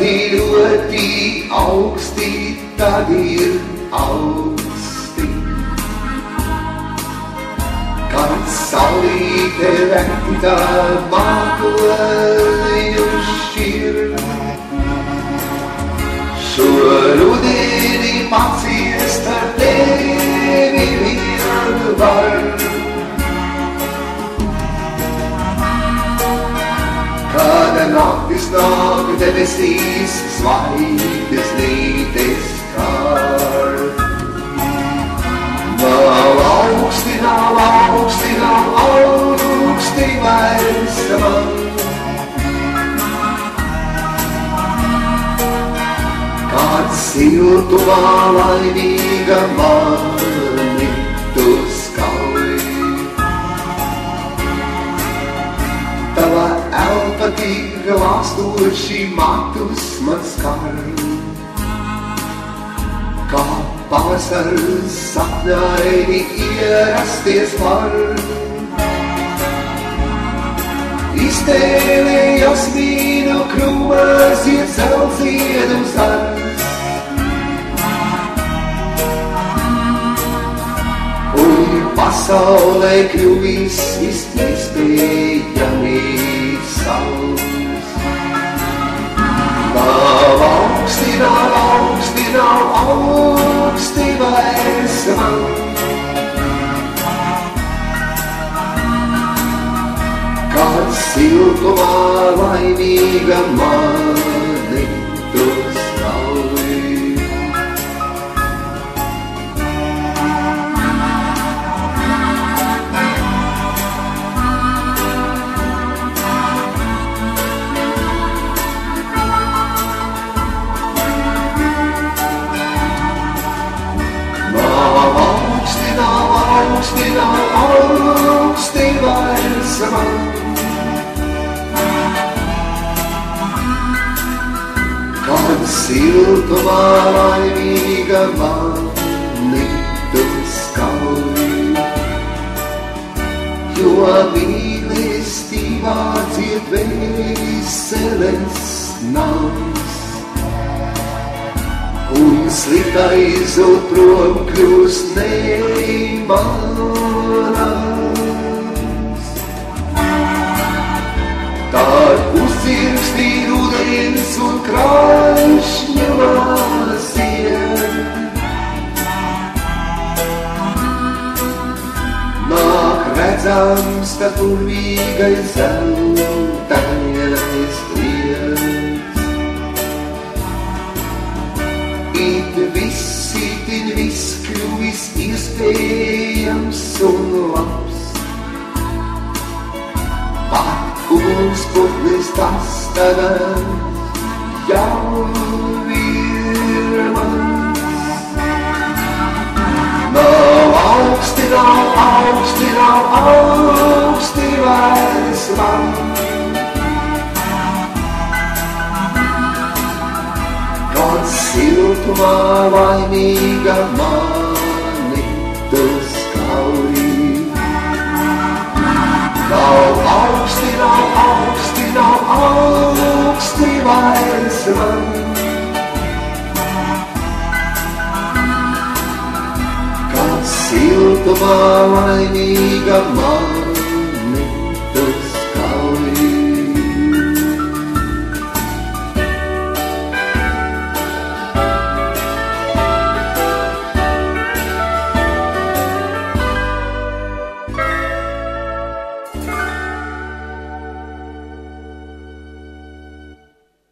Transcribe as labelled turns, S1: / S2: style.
S1: ļoti augsti, tad ir augsti. Kad saulīte reta mākoņu šķir, šo rudeni paciest ar tevi vien var. Kad naktis nāk debesīs, zvaigznes nītes kār. Nav augsti, nav augsti, nav augsti vairs man. Kad siltumā laimīga mani tu skauj. Tava elpa tik glāstoši matus man skar. Kā pavasars sapņaini ierasties var. Iztēlē jasmīnu krūmās iet zelziedu zars. Un pasaulē kļuvis nespējami sauss. Nav augsti, nav augsti, nav augsti vairs man. Kad siltumā laimīga mani tu skauj. Nav augsti vairs man. Kad siltumā laimīga mani tu skauj. Jo mīlestībā dzied dvēseles nams. Un sliktais zūd prom kļūst nemanāms. Tad uzcirkstī rudens un krāšņa māsiem. Nāk redzams, ka purvīgais zeltainais liels. It viss kļuvis iespējams un labs. Pat ugunsputnis tas tagad jau ir mans. Nav augsti, nav augsti, nav augsti vairs man. Kad siltumā laimīga mani tu skauj. Nav augsti, nav augsti, nav augsti vairs man. Kad siltumā laimīga mani